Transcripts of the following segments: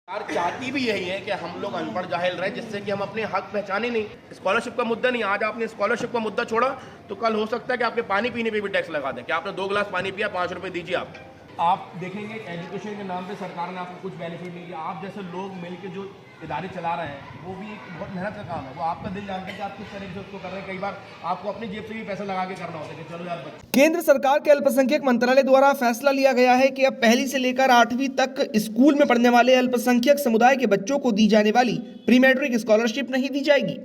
सरकार चाहती भी यही है कि हम लोग अनपढ़ जाहिल रहे, जिससे कि हम अपने हक पहचाने नहीं। स्कॉलरशिप का मुद्दा नहीं, आज आपने स्कॉलरशिप का मुद्दा छोड़ा तो कल हो सकता है कि आपके पानी पीने पे भी टैक्स लगा दें कि आपने 2 गिलास पानी पिया 5 रुपए दीजिए। आप देखेंगे एजुकेशन के नाम पे सरकार ने आपको कुछ बेनिफिट नहीं दिया। आप जैसे लोग मिलकर जो इदारे चला रहे हैं वो भी एक बहुत मेहनत का काम है। वो आपका दिल जानता है कि आप किस तरीके से उसको कर रहे हैं। कई बार आपको अपनी जेब से भी पैसा लगा के करना होता है कि चलो यार बच्चे। केंद्र सरकार के अल्पसंख्यक मंत्रालय द्वारा फैसला लिया गया है कि अब पहली से लेकर 8वीं तक स्कूल में पढ़ने वाले अल्पसंख्यक समुदाय के बच्चों को दी जाने वाली प्री मैट्रिक स्कॉलरशिप नहीं दी जाएगी।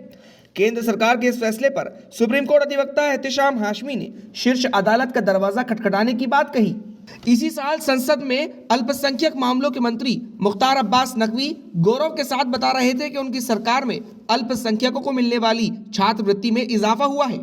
केंद्र सरकार के इस फैसले पर सुप्रीम कोर्ट अधिवक्ता एहतेशाम हाशमी ने शीर्ष अदालत का दरवाजा खटखटाने की बात कही। इसी साल संसद में अल्पसंख्यक मामलों के मंत्री मुख्तार अब्बास नकवी गौरव के साथ बता रहे थे कि उनकी सरकार में अल्पसंख्यकों को मिलने वाली छात्रवृत्ति में इजाफा हुआ है।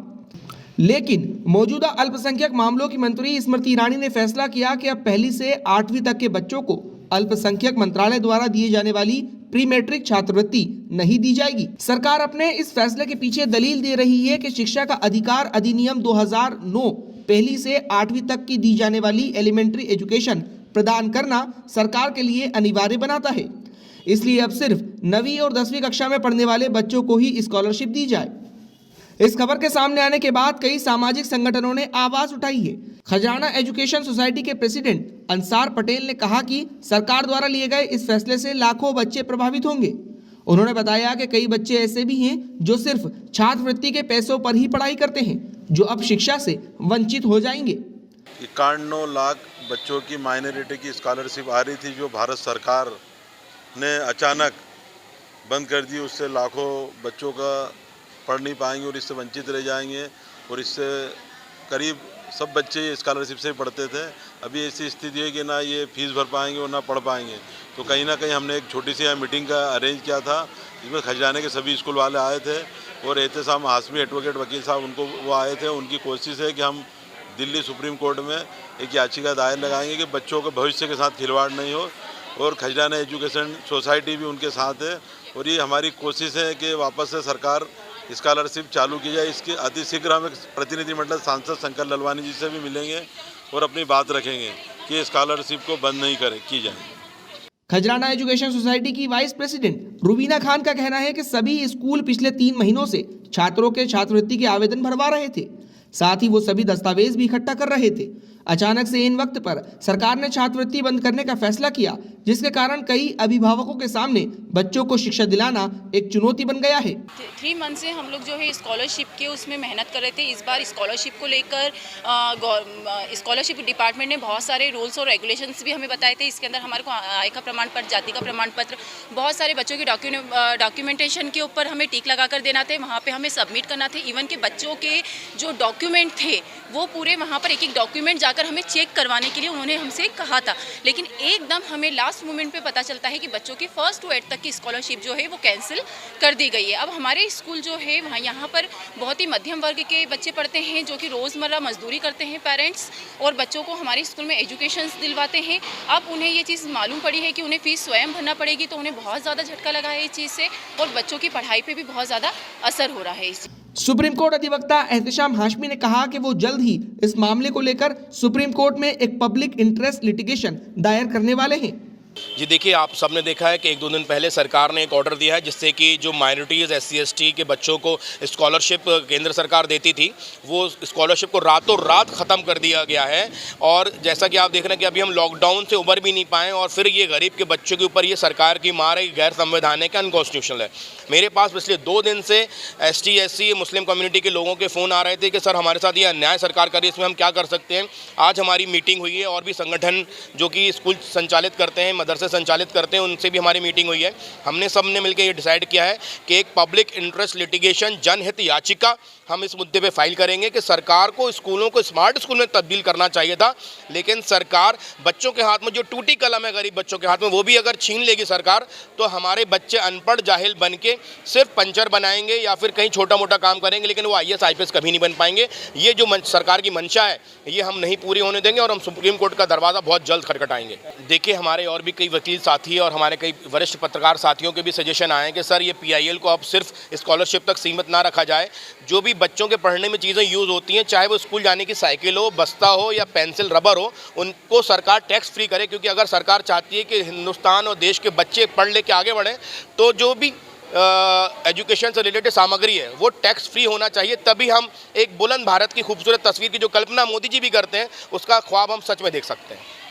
लेकिन मौजूदा अल्पसंख्यक मामलों की मंत्री स्मृति ईरानी ने फैसला किया कि अब पहली से 8वीं तक के बच्चों को अल्पसंख्यक मंत्रालय द्वारा दिए जाने वाली प्री मैट्रिक छात्रवृत्ति नहीं दी जाएगी। सरकार अपने इस फैसले के पीछे दलील दे रही है कि शिक्षा का अधिकार अधिनियम 2009 पहली से 8वीं तक की दी जाने वाली एलिमेंट्री एजुकेशन प्रदान करना सरकार के लिए अनिवार्य बनाता है। इसलिए अब सिर्फ 9वीं और 10वीं कक्षा में पढ़ने वाले बच्चों को ही स्कॉलरशिप दी जाए। इस खबर के सामने आने के बाद कई सामाजिक संगठनों ने आवाज उठाई है। खजराना एजुकेशन सोसाइटी के प्रेसिडेंट अंसार पटेल ने कहा कि सरकार द्वारा लिए गए इस फैसले से लाखों बच्चे प्रभावित होंगे। उन्होंने बताया कि कई बच्चे ऐसे भी हैं जो सिर्फ छात्रवृत्ति के पैसों पर ही पढ़ाई करते हैं, जो अब शिक्षा से वंचित हो जाएंगे। 91 लाख बच्चों की माइनॉरिटी की स्कॉलरशिप आ रही थी, जो भारत सरकार ने अचानक बंद कर दी। उससे लाखों बच्चों का पढ़ नहीं पाएंगे और इससे वंचित रह जाएंगे। और इससे करीब सब बच्चे स्कॉलरशिप से पढ़ते थे। अभी ऐसी स्थिति है कि ना ये फीस भर पाएंगे और ना पढ़ पाएंगे। तो कहीं ना कहीं हमने एक छोटी सी मीटिंग का अरेंज किया था, जिसमें खजाने के सभी स्कूल वाले आए थे और एहतेशाम हाशमी एडवोकेट वकील साहब उनको वो आए थे। उनकी कोशिश है कि हम दिल्ली सुप्रीम कोर्ट में एक याचिका दायर लगाएंगे कि बच्चों के भविष्य के साथ खिलवाड़ नहीं हो। और खजराना एजुकेशन सोसाइटी भी उनके साथ है और ये हमारी कोशिश है कि वापस से सरकार स्कॉलरशिप चालू की जाए। इसके अतिशीघ्र हम एक प्रतिनिधिमंडल सांसद शंकर ललवानी जी से भी मिलेंगे और अपनी बात रखेंगे कि स्कॉलरशिप को बंद नहीं की जाए। खजराना एजुकेशन सोसाइटी की वाइस प्रेसिडेंट रुबीना खान का कहना है कि सभी स्कूल पिछले 3 महीनों से छात्रों के छात्रवृत्ति के आवेदन भरवा रहे थे, साथ ही वो सभी दस्तावेज भी इकट्ठा कर रहे थे। अचानक से इन वक्त पर सरकार ने छात्रवृत्ति बंद करने का फैसला किया, जिसके कारण कई अभिभावकों के सामने बच्चों को शिक्षा दिलाना एक चुनौती बन गया है। 3 मंथ से हम लोग जो है स्कॉलरशिप के उसमें मेहनत कर रहे थे। इस बार स्कॉलरशिप को लेकर स्कॉलरशिप डिपार्टमेंट ने बहुत सारे रूल्स और रेगुलेशंस भी हमें बताए थे। इसके अंदर हमारे को आय का प्रमाण पत्र, जाति का प्रमाण पत्र, बहुत सारे बच्चों की डॉक्यूमेंटेशन के ऊपर हमें टिक लगा कर देना थे, वहाँ पर हमें सबमिट करना थे। इवन के बच्चों के जो डॉक्यूमेंट थे वो पूरे वहाँ पर एक डॉक्यूमेंट जाकर हमें चेक करवाने के लिए उन्होंने हमसे कहा था। लेकिन एकदम हमें लास्ट मोमेंट पे पता चलता है कि बच्चों की 1st to 8th तक की स्कॉलरशिप जो है वो कैंसिल कर दी गई है। अब हमारे स्कूल जो है वहाँ यहाँ पर बहुत ही मध्यम वर्ग के बच्चे पढ़ते हैं, जो कि रोज़मर्रा मजदूरी करते हैं पेरेंट्स, और बच्चों को हमारे स्कूल में एजुकेशन दिलवाते हैं। अब उन्हें ये चीज़ मालूम पड़ी है कि उन्हें फ़ीस स्वयं भरना पड़ेगी, तो उन्हें बहुत ज़्यादा झटका लगा है इस चीज़ से और बच्चों की पढ़ाई पर भी बहुत ज़्यादा असर हो रहा है इस। सुप्रीम कोर्ट अधिवक्ता एहतेशाम हाशमी ने कहा कि वो जल्द ही इस मामले को लेकर सुप्रीम कोर्ट में एक पब्लिक इंटरेस्ट लिटिगेशन दायर करने वाले हैं। जी देखिए, आप सबने देखा है कि 1-2 दिन पहले सरकार ने एक ऑर्डर दिया है जिससे कि जो माइनॉरिटीज़ SC/ST के बच्चों को स्कॉलरशिप केंद्र सरकार देती थी, वो स्कॉलरशिप को रातों रात ख़त्म कर दिया गया है। और जैसा कि आप देख रहे हैं कि अभी हम लॉकडाउन से उबर भी नहीं पाए और फिर ये गरीब के बच्चों के ऊपर ये सरकार की मार है, गैर संवैधानिक, अनकॉन्स्टिट्यूशनल है। मेरे पास पिछले 2 दिन से ST/SC मुस्लिम कम्युनिटी के लोगों के फ़ोन आ रहे थे कि सर हमारे साथ ये अन्याय सरकार कर रही है, इसमें हम क्या कर सकते हैं। आज हमारी मीटिंग हुई है और भी संगठन जो कि स्कूल संचालित करते हैं, मदरसे संचालित करते हैं, उनसे भी हमारी मीटिंग हुई है। हमने सब ने मिलकर ये डिसाइड किया है कि एक पब्लिक इंटरेस्ट लिटिगेशन जनहित याचिका हम इस मुद्दे पे फाइल करेंगे कि सरकार को स्कूलों को स्मार्ट स्कूल में तब्दील करना चाहिए था, लेकिन सरकार बच्चों के हाथ में जो टूटी कलम है गरीब बच्चों के हाथ में, वो भी अगर छीन लेगी सरकार, तो हमारे बच्चे अनपढ़ जाहिल बन के सिर्फ पंचर बनाएंगे या फिर कहीं छोटा मोटा काम करेंगे, लेकिन वो IAS IPS कभी नहीं बन पाएंगे। ये जो सरकार की मंशा है ये हम नहीं पूरी होने देंगे और हम सुप्रीम कोर्ट का दरवाज़ा बहुत जल्द खटखटाएंगे। देखिए, हमारे और भी कई वकील साथी और हमारे कई वरिष्ठ पत्रकार साथियों के भी सजेशन आए हैं कि सर ये PIL को अब सिर्फ स्कॉलरशिप तक सीमित ना रखा जाए। जो भी बच्चों के पढ़ने में चीज़ें यूज़ होती हैं, चाहे वो स्कूल जाने की साइकिल हो, बस्ता हो या पेंसिल रबर हो, उनको सरकार टैक्स फ्री करे। क्योंकि अगर सरकार चाहती है कि हिंदुस्तान और देश के बच्चे पढ़ ले के आगे बढ़ें, तो जो भी एजुकेशन से रिलेटेड सामग्री है वो टैक्स फ्री होना चाहिए। तभी हम एक बुलंद भारत की खूबसूरत तस्वीर की जो कल्पना मोदी जी भी करते हैं, उसका ख्वाब हम सच में देख सकते हैं।